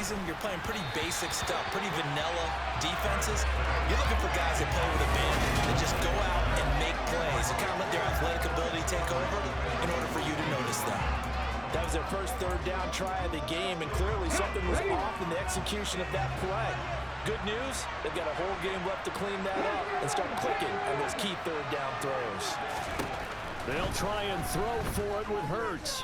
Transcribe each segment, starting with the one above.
season, you're playing pretty basic stuff, pretty vanilla defenses. You're looking for guys that play with abandon, that just go out and make plays and kind of let their athletic ability take over in order for you to notice them. That was their first third down try of the game, and clearly something was off in the execution of that play. Good news, they've got a whole game left to clean that up and start clicking on those key third down throws. They'll try and throw for it with Hurts.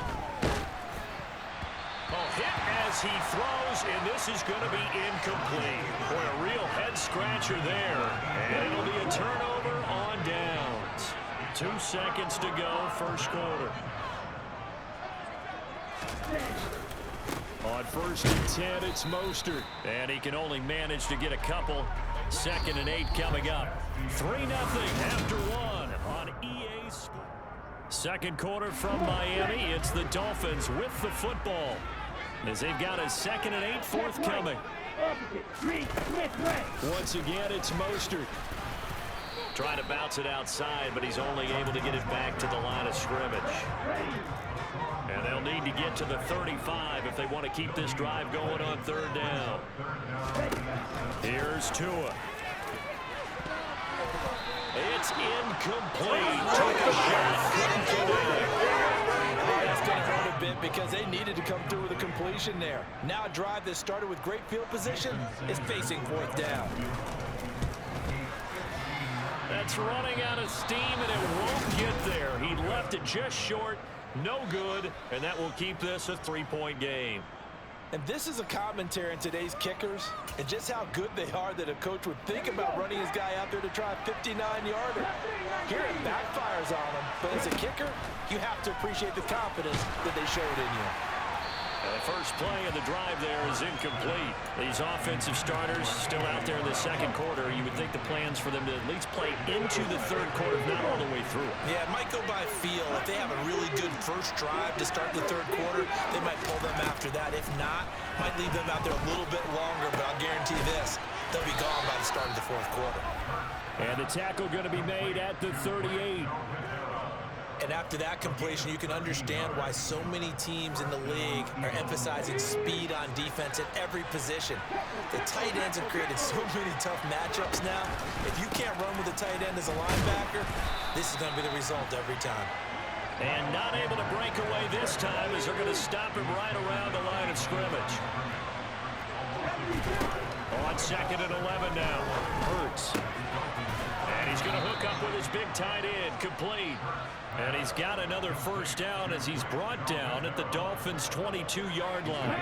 Hit as he throws, and this is going to be incomplete. Boy, a real head-scratcher there. And it'll be a turnover on downs. 2 seconds to go, first quarter. On 1st and 10, it's Mostert. And he can only manage to get a couple. 2nd and 8 coming up. 3-0 after 1 on EA Sports. Second quarter from Miami. It's the Dolphins with the football, as they've got a 2nd and 8 forthcoming. Once again, it's Mostert. Trying to bounce it outside, but he's only able to get it back to the line of scrimmage. And they'll need to get to the 35 if they want to keep this drive going on 3rd down. Here's Tua. It's incomplete. Took a shot, couldn't connect. That's going to hurt a bit because they needed to come through with a completion there. Now a drive that started with great field position is facing 4th down. That's running out of steam, and it won't get there. He left it just short. No good, and that will keep this a 3-point game. And this is a commentary on today's kickers and just how good they are that a coach would think about running his guy out there to try a 59-yarder. Here it backfires on him, but as a kicker, you have to appreciate the confidence that they showed in you. And the first play of the drive there is incomplete. These offensive starters still out there in the second quarter. You would think the plans for them to at least play into the third quarter, not all the way through. Yeah, it might go by feel. If they have a really good first drive to start the third quarter, they might pull them after that. If not, might leave them out there a little bit longer, but I'll guarantee this, they'll be gone by the start of the fourth quarter. And the tackle going to be made at the 38. And after that completion, you can understand why so many teams in the league are emphasizing speed on defense at every position. The tight ends have created so many tough matchups now. If you can't run with a tight end as a linebacker, this is going to be the result every time. And not able to break away this time as they're going to stop him right around the line of scrimmage. On 2nd and 11 now. Hurts. And he's going to hook up with his big tight end, complete. And he's got another first down as he's brought down at the Dolphins' 22-yard line.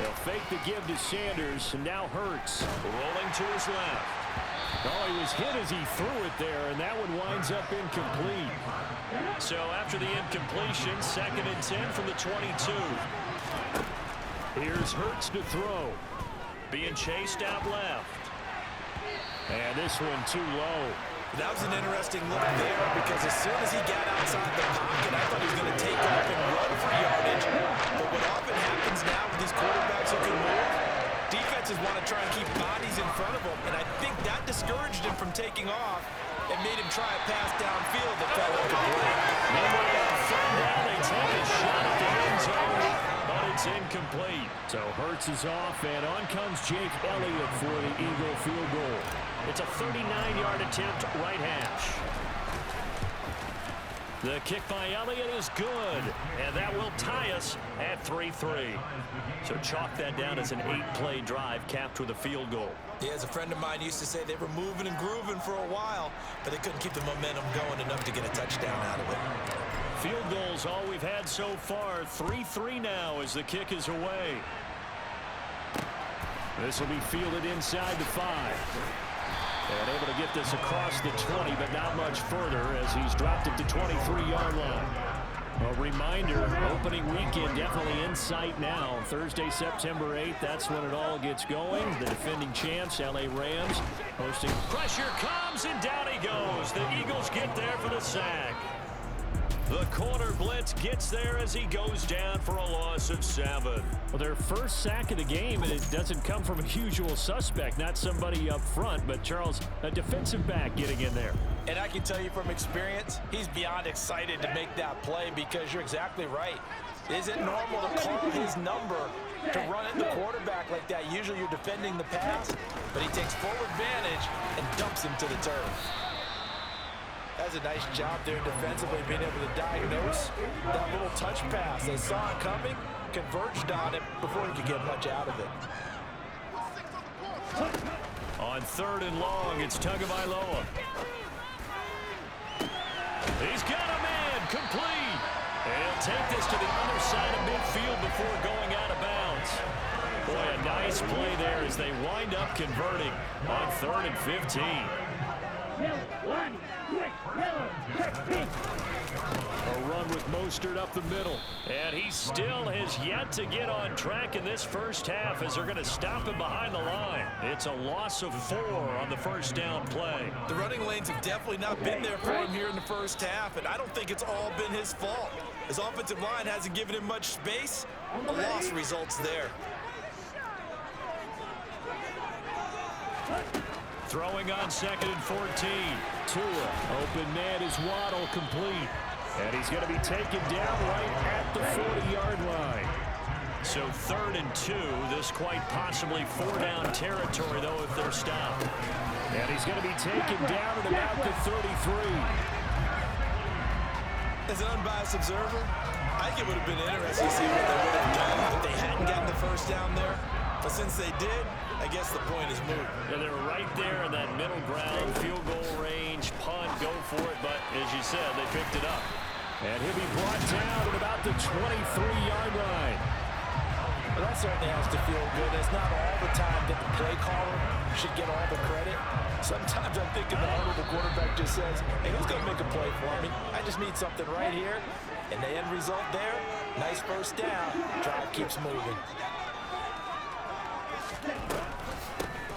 They'll fake the give to Sanders, and now Hurts. Rolling to his left. Oh, he was hit as he threw it there, and that one winds up incomplete. So after the incompletion, 2nd and 10 from the 22. Here's Hurts to throw. Being chased out left. And this one too low. That was an interesting look there because as soon as he got outside the pocket, I thought he was going to take off and run for yardage. But what often happens now with these quarterbacks who can move, defenses want to try and keep bodies in front of them. And I think that discouraged him from taking off and made him try a pass downfield that fell incomplete. They take a shot at the end zone, but it's incomplete. So Hurts is off, and on comes Jake Elliott for the Eagle field goal. It's a 39-yard attempt, right hash. The kick by Elliott is good, and that will tie us at 3-3. So chalk that down as an 8-play drive capped with a field goal. Yeah, as a friend of mine used to say, they were moving and grooving for a while, but they couldn't keep the momentum going enough to get a touchdown out of it. Field goals all we've had so far. 3-3 now as the kick is away. This will be fielded inside the 5. And able to get this across the 20, but not much further as he's dropped it to 23-yard line. A reminder, opening weekend definitely in sight now. Thursday, September 8th, that's when it all gets going. The defending champs, LA Rams, hosting. Pressure comes, and down he goes. The Eagles get there for the sack. The corner blitz gets there as he goes down for a loss of 7. Well, their first sack of the game, and it doesn't come from a usual suspect, not somebody up front, but Charles, a defensive back getting in there. And I can tell you from experience, he's beyond excited to make that play because you're exactly right. Is it normal to call his number to run at the quarterback like that? Usually you're defending the pass, but he takes full advantage and dumps him to the turf. That's a nice job there defensively, being able to diagnose that little touch pass. They saw it coming, converged on it before he could get much out of it. On 3rd and long, it's Tagovailoa. He's got a man, complete. He'll take this to the other side of midfield before going out of bounds. Boy, a nice play there as they wind up converting on 3rd and 15. A run with Mostert up the middle. And he still has yet to get on track in this first half as they're going to stop him behind the line. It's a loss of 4 on the first down play. The running lanes have definitely not been there for him here in the first half, and I don't think it's all been his fault. His offensive line hasn't given him much space. A loss results there. Throwing on 2nd and 14. Tua, open man is Waddle, complete. And he's going to be taken down right at the 40-yard line. So 3rd and 2. This quite possibly 4-down territory, though, if they're stopped. And he's going to be taken down at about the 33. As an unbiased observer, I think it would have been interesting to see what they would have done if they hadn't gotten the first down there. But since they did, I guess the point is moot. Yeah, they're right there in that middle ground, field goal range, punt, go for it. But as you said, they picked it up. And he'll be brought down at about the 23-yard line. Well, that certainly has to feel good. It's not all the time that the play caller should get all the credit. Sometimes I'm thinking the honorable quarterback just says, hey, who's going to make a play for me? I just need something right here. And the end result there, nice first down. Drive keeps moving.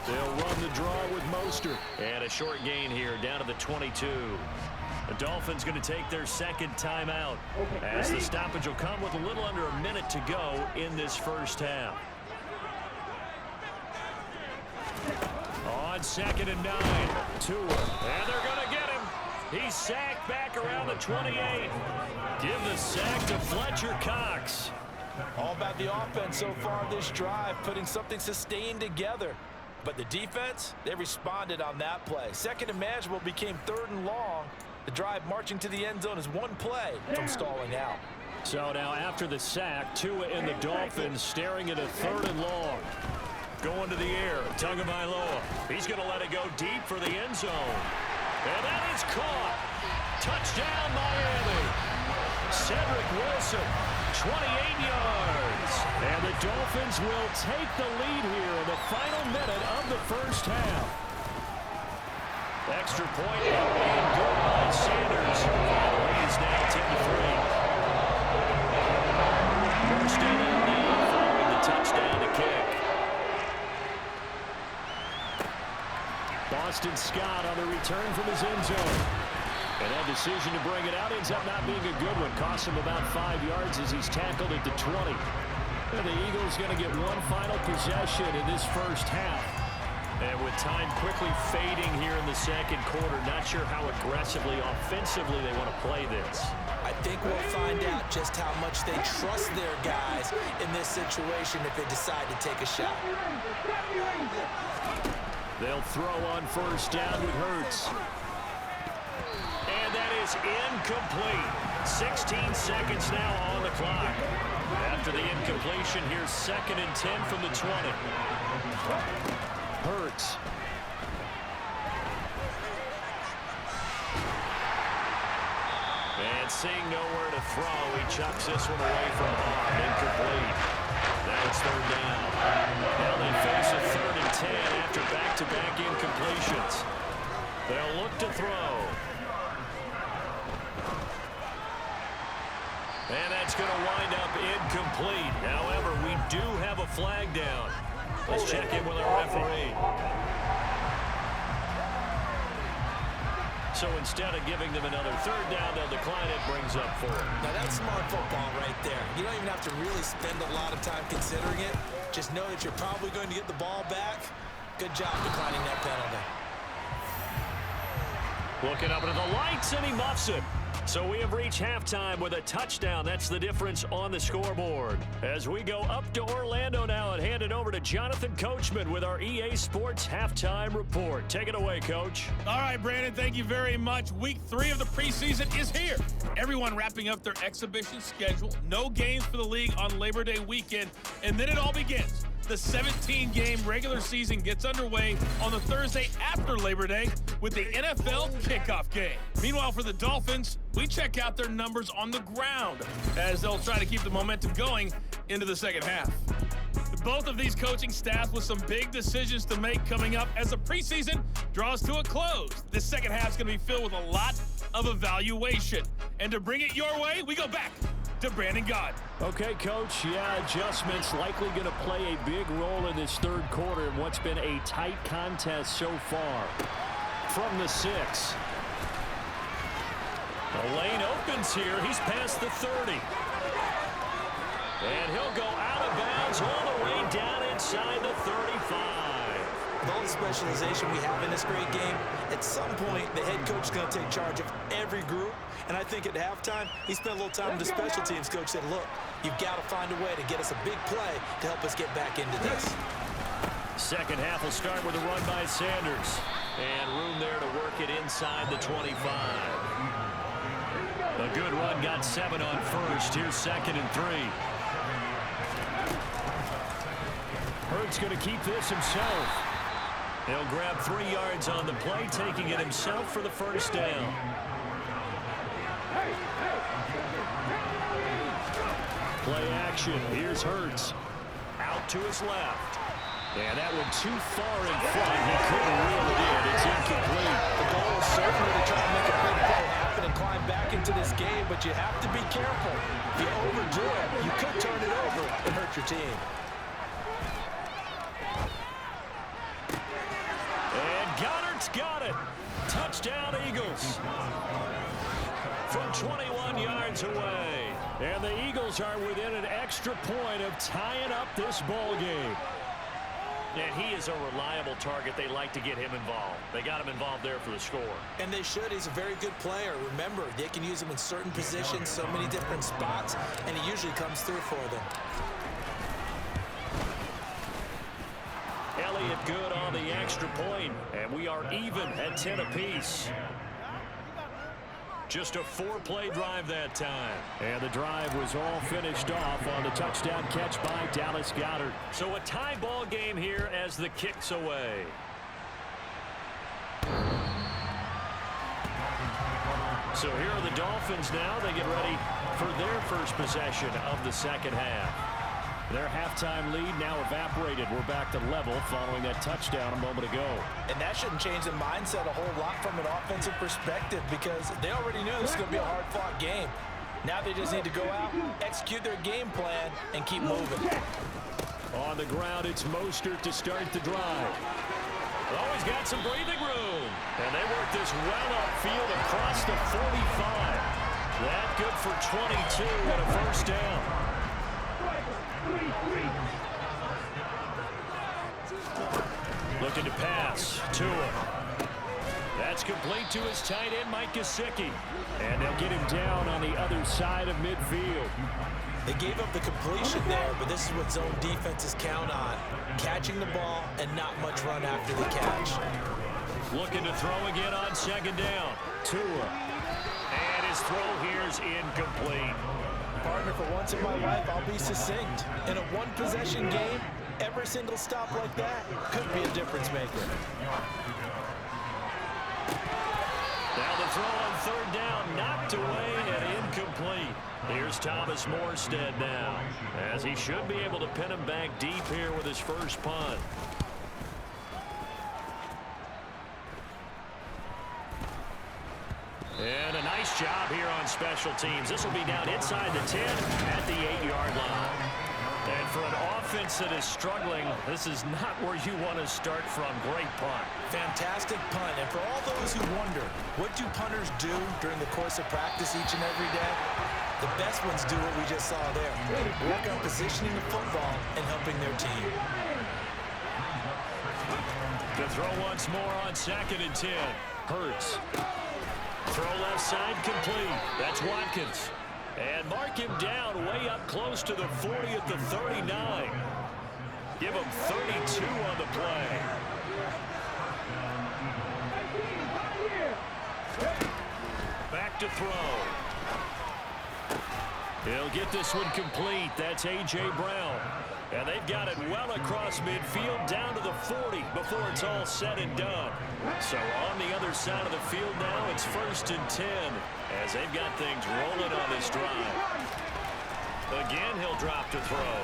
They'll run the draw with Mostert. And a short gain here down to the 22. The Dolphins going to take their second timeout as the stoppage will come with a little under a minute to go in this first half. On 2nd and 9, Tua. And they're going to get him. He's sacked back around the 28. Give the sack to Fletcher Cox. All about the offense so far this drive, putting something sustained together. But the defense, they responded on that play. 2nd and manageable became 3rd and long. The drive marching to the end zone is one play from stalling out. So now after the sack, Tua and the Dolphins staring at a 3rd and long. Going to the air, Tagovailoa. He's going to let it go deep for the end zone. And that is caught. Touchdown, Miami. Cedric Wilson, 28 yards. And the Dolphins will take the lead here in the final minute of the first half. Extra point and good by Sanders. The lead is now 10-3. We're still in now following the touchdown to kick. Boston Scott on the return from his end zone. And that decision to bring it out ends up not being a good one. Costs him about 5 yards as he's tackled at the 20. And the Eagles going to get one final possession in this first half. And with time quickly fading here in the second quarter, not sure how aggressively, offensively they want to play this. I think we'll find out just how much they trust their guys in this situation if they decide to take a shot. They'll throw on first down with Hurts. And that is incomplete. 16 seconds now on the clock. After the incompletion, here's 2nd and 10 from the 20. Hurts. And seeing nowhere to throw, he chucks this one away from home. Incomplete. Now it's 3rd down. Now they face a 3rd and 10 after back-to-back incompletions. They'll look to throw. And that's going to wind up incomplete. However, we do have a flag down. Let's check in with our referee. So instead of giving them another 3rd down, they'll decline it, brings up 4. Now that's smart football right there. You don't even have to really spend a lot of time considering it. Just know that you're probably going to get the ball back. Good job declining that penalty. Looking up into the lights, and he muffs it. So we have reached halftime with a touchdown. That's the difference on the scoreboard. As we go up to Orlando now and hand it over to Jonathan Coachman with our EA Sports Halftime Report. Take it away, Coach. All right, Brandon, thank you very much. Week 3 of the preseason is here. Everyone wrapping up their exhibition schedule. No games for the league on Labor Day weekend, and then it all begins. The 17-game regular season gets underway on the Thursday after Labor Day with the NFL kickoff game. Meanwhile, for the Dolphins, we check out their numbers on the ground as they'll try to keep the momentum going into the second half. Both of these coaching staffs with some big decisions to make coming up as the preseason draws to a close. This second half is going to be filled with a lot of evaluation. And to bring it your way, we go back to Brandon Gaudin. Okay, Coach. Yeah, adjustments likely going to play a big role in this third quarter in what's been a tight contest so far. From the 6. The lane opens here. He's past the 30. And he'll go out of bounds all the way down inside the 35. With all the specialization we have in this great game, at some point, the head coach is going to take charge of every group. And I think at halftime, he spent a little time with the special teams coach, said, look, you've got to find a way to get us a big play to help us get back into this. Second half will start with a run by Sanders. And room there to work it inside the 25. A good run, got 7 on first. Here's 2nd and 3. Hurts going to keep this himself. He'll grab 3 yards on the play, taking it himself for the first down. Play action. Here's Hurts. Out to his left. And that one too far in front. He couldn't reel it in. It's incomplete. The goal is certainly to try to make a big play happen and climb back into this game, but you have to be careful. If you overdo it, you could turn it over and hurt your team. And Goddard's got it. Touchdown, Eagles. From 21 yards away. And the Eagles are within an extra point of tying up this ball game. And he is a reliable target. They like to get him involved. They got him involved there for the score. And they should. He's a very good player. Remember, they can use him in certain positions, so many different spots, and he usually comes through for them. Elliott good on the extra point, and we are even at 10 apiece. Just a 4-play drive that time. And the drive was all finished off on the touchdown catch by Dallas Goedert. So a tie ball game here as the kick's away. So here are the Dolphins now. They get ready for their first possession of the second half. Their halftime lead now evaporated. We're back to level following that touchdown a moment ago. And that shouldn't change the mindset a whole lot from an offensive perspective because they already knew this was going to be a hard-fought game. Now they just need to go out, execute their game plan, and keep moving. On the ground, it's Mostert to start the drive. Oh, he's got some breathing room. And they work this well upfield across the 45. That good for 22 and a first down. Looking to pass. Tua. That's complete to his tight end, Mike Gesicki. And they'll get him down on the other side of midfield. They gave up the completion there, but this is what zone defenses count on. Catching the ball and not much run after the catch. Looking to throw again on second down. Tua. And his throw here's incomplete. Partner, for once in my life, I'll be succinct. In a one-possession game, every single stop like that could be a difference maker. Now the throw on third down, knocked away and incomplete. Here's Thomas Morstead now, as he should be able to pin him back deep here with his first punt. And a nice job here on special teams. This will be down inside the 10 at the 8-yard line. And for an offense that is struggling, this is not where you want to start from. Great punt. Fantastic punt. And for all those who wonder, what do punters do during the course of practice each and every day? The best ones do what we just saw there. Work on positioning the football and helping their team. The throw once more on 2nd and 10. Hurts. Throw left side complete. That's Watkins. And mark him down way up close to the 40 at the 39. Give him 32 on the play. Back to throw. He'll get this one complete. That's A.J. Brown. And they've got it well across midfield down to the 40 before it's all said and done. So on the other side of the field now, it's 1st and 10 as they've got things rolling on this drive. Again, he'll drop to throw.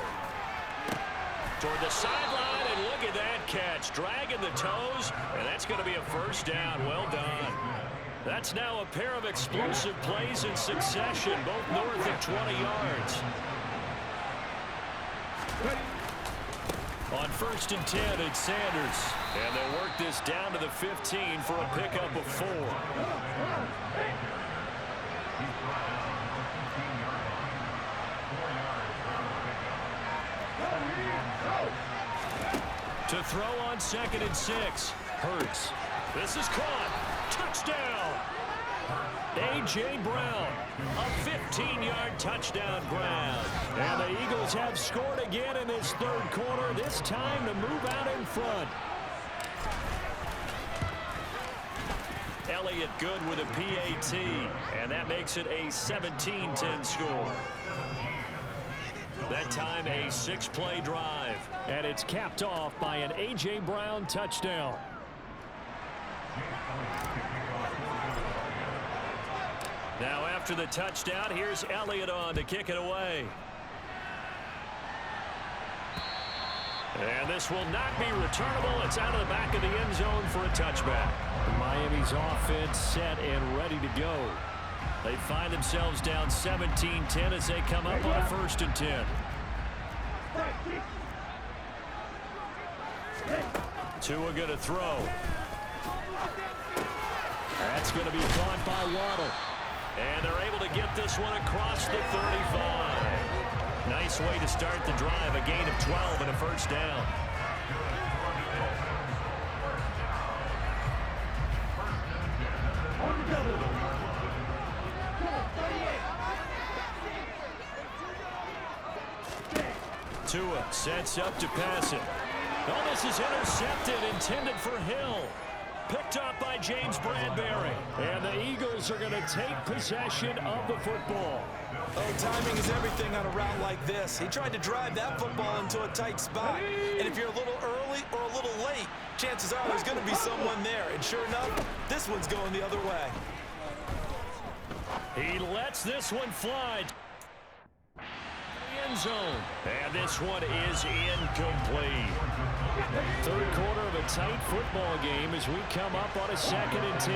Toward the sideline, and look at that catch. Dragging the toes, and that's going to be a 1st down. Well done. That's now a pair of explosive plays in succession, both north of 20 yards. On 1st and 10, it's Sanders. And they'll work this down to the 15 for a pickup of 4. To throw on 2nd and 6. Hurts. This is caught. Touchdown. A.J. Brown, a 15-yard touchdown grab. And the Eagles have scored again in this 3rd quarter, this time to move out in front. Elliott good with a PAT, and that makes it a 17-10 score. That time a 6-play drive. And it's capped off by an A.J. Brown touchdown. Now after the touchdown, here's Elliott on to kick it away. And this will not be returnable. It's out of the back of the end zone for a touchback. Miami's offense set and ready to go. They find themselves down 17-10 as they come up on a 1st and 10. Tua going to throw. That's going to be caught by Waddle. And they're able to get this one across the 35. Nice way to start the drive. A gain of 12 and a 1st down. Tua sets up to pass it. Oh, this is intercepted, intended for Hill. Picked up by James Bradbury. And the Eagles are going to take possession of the football. Oh, timing is everything on a route like this. He tried to drive that football into a tight spot. And if you're a little early or a little late, chances are there's going to be someone there. And sure enough, this one's going the other way. He lets this one fly. End zone. And this one is incomplete. 3rd quarter of a tight football game as we come up on a 2nd and 10.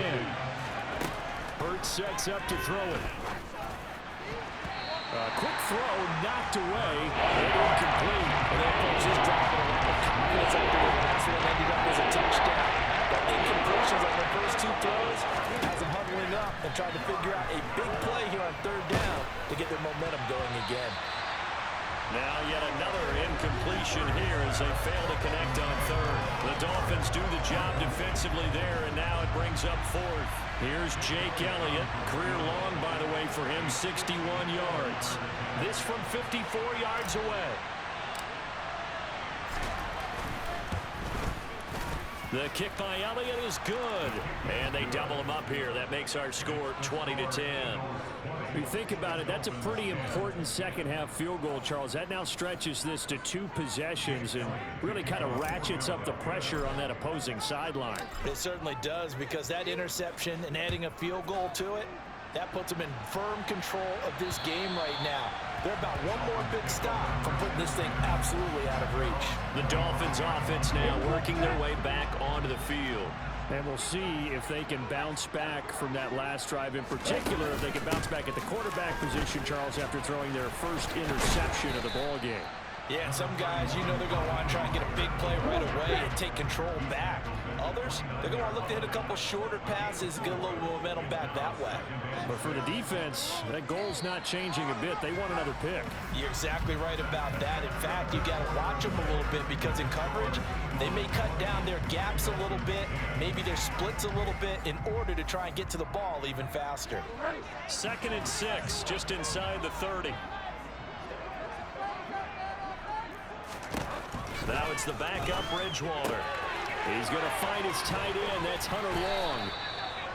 Hurts sets up to throw it. A quick throw knocked away and incomplete. And that folks just dropping a lot of confidence up there. That's what ended up as a touchdown. But incompletions on the first 2 throws has them huddling up and trying to figure out a big play here on 3rd down to get their momentum going again. Now yet another incompletion here as they fail to connect on 3rd. The Dolphins do the job defensively there, and now it brings up 4th. Here's Jake Elliott. Career long, by the way, for him, 61 yards. This from 54 yards away. The kick by Elliott is good. And they double him up here. That makes our score 20-10. If you think about it, that's a pretty important second-half field goal, Charles. That now stretches this to 2 possessions and really kind of ratchets up the pressure on that opposing sideline. It certainly does, because that interception and adding a field goal to it, that puts them in firm control of this game right now. They're about one more big stop from putting this thing absolutely out of reach. The Dolphins offense now working their way back onto the field. And we'll see if they can bounce back from that last drive, in particular if they can bounce back at the quarterback position, Charles, after throwing their first interception of the ball game. Yeah, some guys, you know, they're going to want to try and get a big play right away and take control back. Others, they're going to look to hit a couple shorter passes and get a little momentum back that way. But for the defense, that goal's not changing a bit. They want another pick. You're exactly right about that. In fact, you got to watch them a little bit because in coverage, they may cut down their gaps a little bit, maybe their splits a little bit in order to try and get to the ball even faster. 2nd and 6, just inside the 30. Now it's the backup Bridgewater. He's going to find his tight end. That's Hunter Long.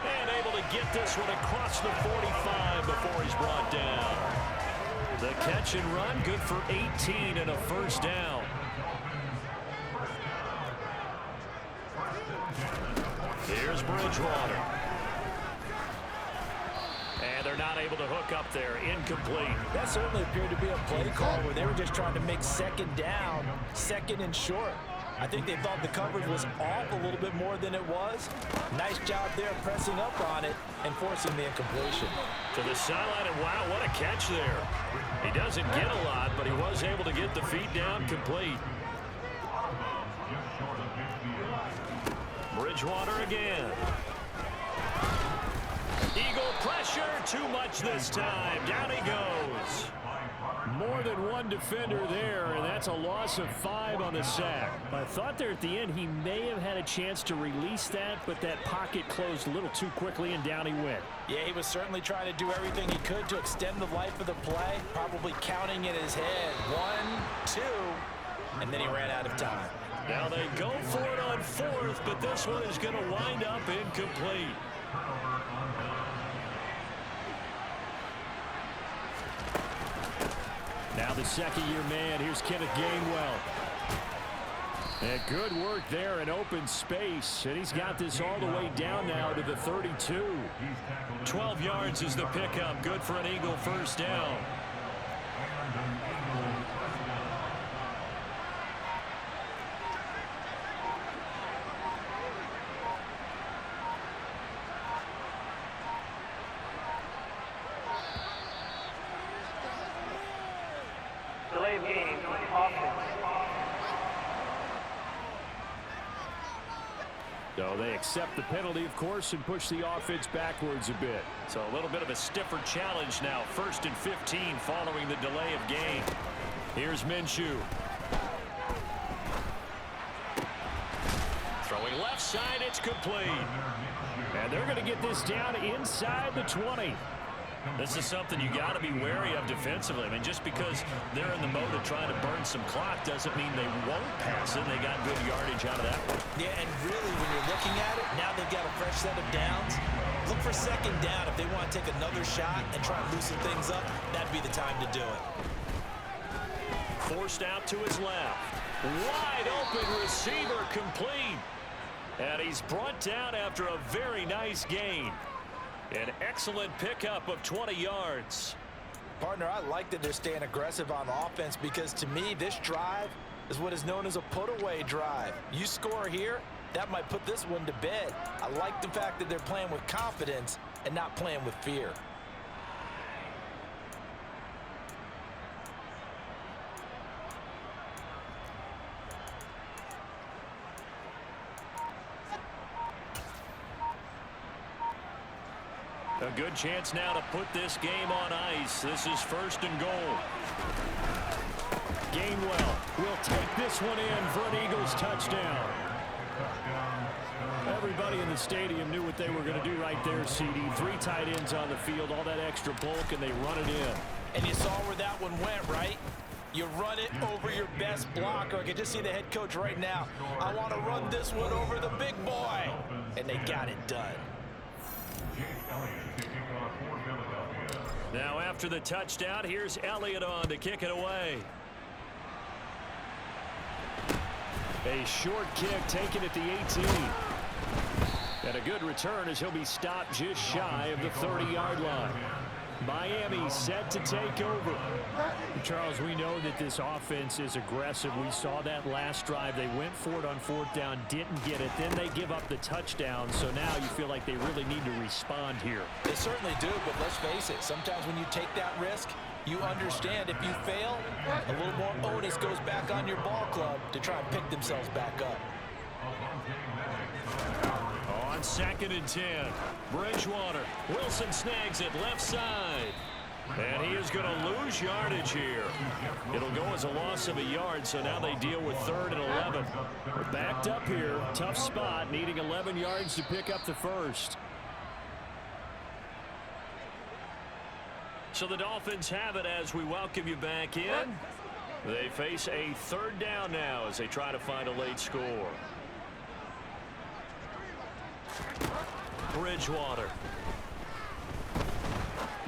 And able to get this one across the 45 before he's brought down. The catch and run, good for 18 and a first down. Here's Bridgewater. And they're not able to hook up there. Incomplete. That certainly appeared to be a play call where they were just trying to make second down, second and short. I think they thought the coverage was off a little bit more than it was. Nice job there pressing up on it and forcing the incompletion. To the sideline, and wow, what a catch there. He doesn't get a lot, but he was able to get the feet down complete. Bridgewater again. Eagle pressure, too much this time. Down he goes. More than one defender there, and that's a loss of 5 on the sack. I thought there at the end he may have had a chance to release that, but that pocket closed a little too quickly, and down he went. Yeah, he was certainly trying to do everything he could to extend the life of the play, probably counting in his head. 1, 2, and then he ran out of time. Now they go for it on 4th, but this one is going to wind up incomplete. Now the second-year man, here's Kenneth Gainwell. And good work there in open space, and he's got this all the way down now to the 32. 12 yards is the pickup, good for an Eagle first down. Delay of game, offense. So they accept the penalty, of course, and push the offense backwards a bit. So a little bit of a stiffer challenge now. 1st and 15 following the delay of game. Here's Minshew. Throwing left side, it's complete. And they're going to get this down inside the 20. This is something you got to be wary of defensively. I mean, just because they're in the mode of trying to burn some clock doesn't mean they won't pass it. They got good yardage out of that one. Yeah, and really, when you're looking at it, now they've got a fresh set of downs. Look for second down. If they want to take another shot and try and loosen things up, that'd be the time to do it. Forced out to his left. Wide open receiver complete. And he's brought down after a very nice gain. An excellent pickup of 20 yards. Partner, I like that they're staying aggressive on offense because to me, this drive is what is known as a put-away drive. You score here, that might put this one to bed. I like the fact that they're playing with confidence and not playing with fear. A good chance now to put this game on ice. This is 1st and goal. Gainwell will take this one in for an Eagles touchdown. Everybody in the stadium knew what they were going to do right there, CD. 3 tight ends on the field, all that extra bulk, and they run it in. And you saw where that one went, right? You run it over your best blocker. I can just see the head coach right now. I want to run this one over the big boy. And they got it done. Now after the touchdown, here's Elliott on to kick it away. A short kick taken at the 18. And a good return as he'll be stopped just shy of the 30-yard line. Miami set to take over. Charles, we know that this offense is aggressive. We saw that last drive. They went for it on 4th down, didn't get it. Then they give up the touchdown. So now you feel like they really need to respond here. They certainly do, but let's face it. Sometimes when you take that risk, you understand if you fail, a little more onus goes back on your ball club to try and pick themselves back up. On on 2nd and 10. Bridgewater. Wilson snags it left side. And he is going to lose yardage here. It'll go as a loss of a yard, so now they deal with 3rd and 11. We're backed up here. Tough spot, needing 11 yards to pick up the first. So the Dolphins have it as we welcome you back in. They face a 3rd down now as they try to find a late score. Bridgewater.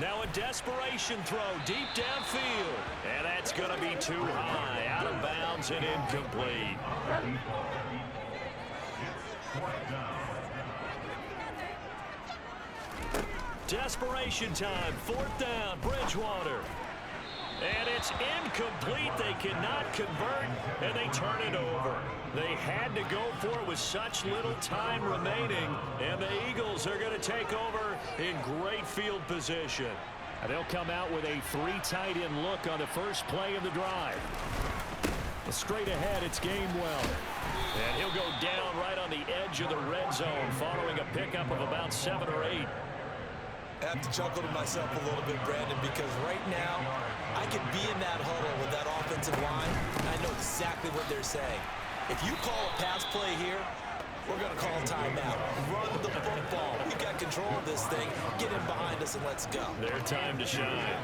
Now a desperation throw deep downfield. And that's going to be too high. Out of bounds and incomplete. Desperation time. 4th down. Bridgewater. And it's incomplete. They cannot convert, and they turn it over. They had to go for it with such little time remaining, and the Eagles are going to take over in great field position. And they'll come out with a 3 tight end look on the first play of the drive. Straight ahead, it's Gainwell. And he'll go down right on the edge of the red zone following a pickup of about 7 or 8. I have to chuckle to myself a little bit, Brandon, because right now I could be in that huddle with that offensive line, and I know exactly what they're saying. If you call a pass play here, we're going to call a timeout. Run the football. We've got control of this thing. Get in behind us and let's go. Their time to shine.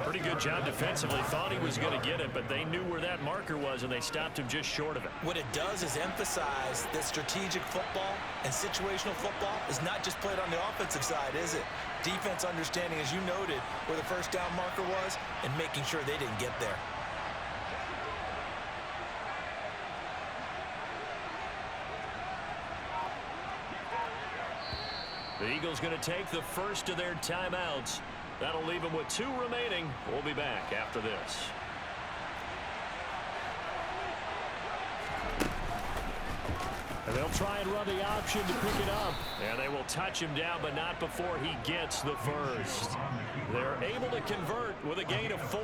Pretty good job defensively. Thought he was going to get it, but they knew where that marker was, and they stopped him just short of it. What it does is emphasize that strategic football and situational football is not just played on the offensive side, is it? Defense understanding, as you noted, where the first down marker was and making sure they didn't get there. The Eagles going to take the first of their timeouts. That'll leave them with 2 remaining. We'll be back after this. And they'll try and run the option to pick it up. And they will touch him down, but not before he gets the first. They're able to convert with a gain of 4.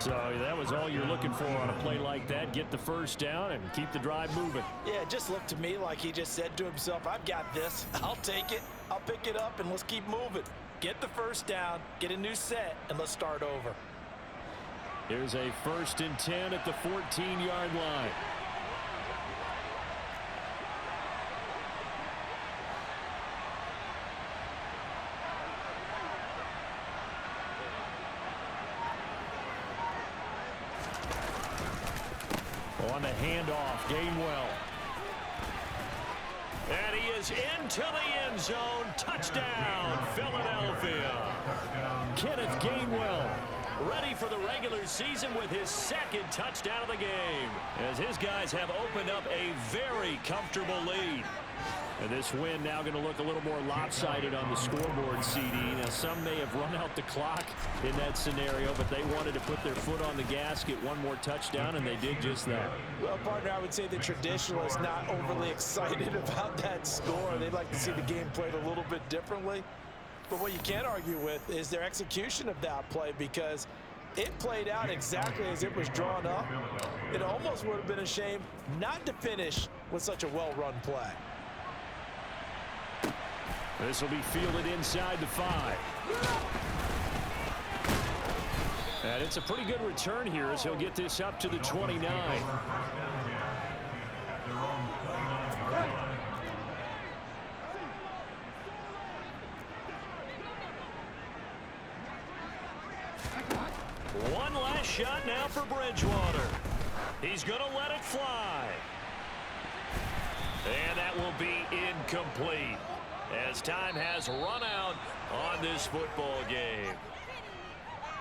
So that was all you're looking for on a play like that. Get the first down and keep the drive moving. Yeah, it just looked to me like he just said to himself, I've got this. I'll take it. I'll pick it up, and let's keep moving. Get the first down, get a new set, and let's start over. Here's a 1st and 10 at the 14-yard line. On the handoff, Gainwell. And he is into the end zone. Touchdown, Philadelphia. Kenneth Gainwell. Ready for the regular season with his 2nd touchdown of the game, as his guys have opened up a very comfortable lead. And this win now going to look a little more lopsided on the scoreboard, CD. Now, some may have run out the clock in that scenario, but they wanted to put their foot on the gas, get one more touchdown, and they did just that. Well, partner, I would say the traditionalists not overly excited about that score. They'd like to see the game played a little bit differently. But what you can't argue with is their execution of that play, because it played out exactly as it was drawn up. It almost would have been a shame not to finish with such a well-run play. This will be fielded inside the 5. And it's a pretty good return here as he'll get this up to the 29. One last shot now for Bridgewater. He's going to let it fly. And that will be incomplete, as time has run out on this football game.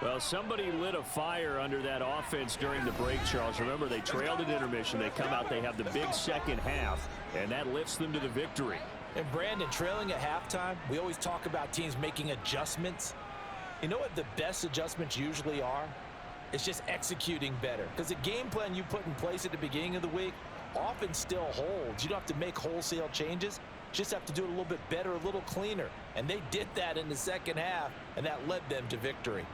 Well, somebody lit a fire under that offense during the break, Charles. Remember, they trailed at intermission. They come out, they have the big second half, and that lifts them to the victory. And Brandon, trailing at halftime, we always talk about teams making adjustments. You know what the best adjustments usually are? It's just executing better. Because the game plan you put in place at the beginning of the week often still holds. You don't have to make wholesale changes. Just have to do it a little bit better, a little cleaner. And they did that in the second half, and that led them to victory.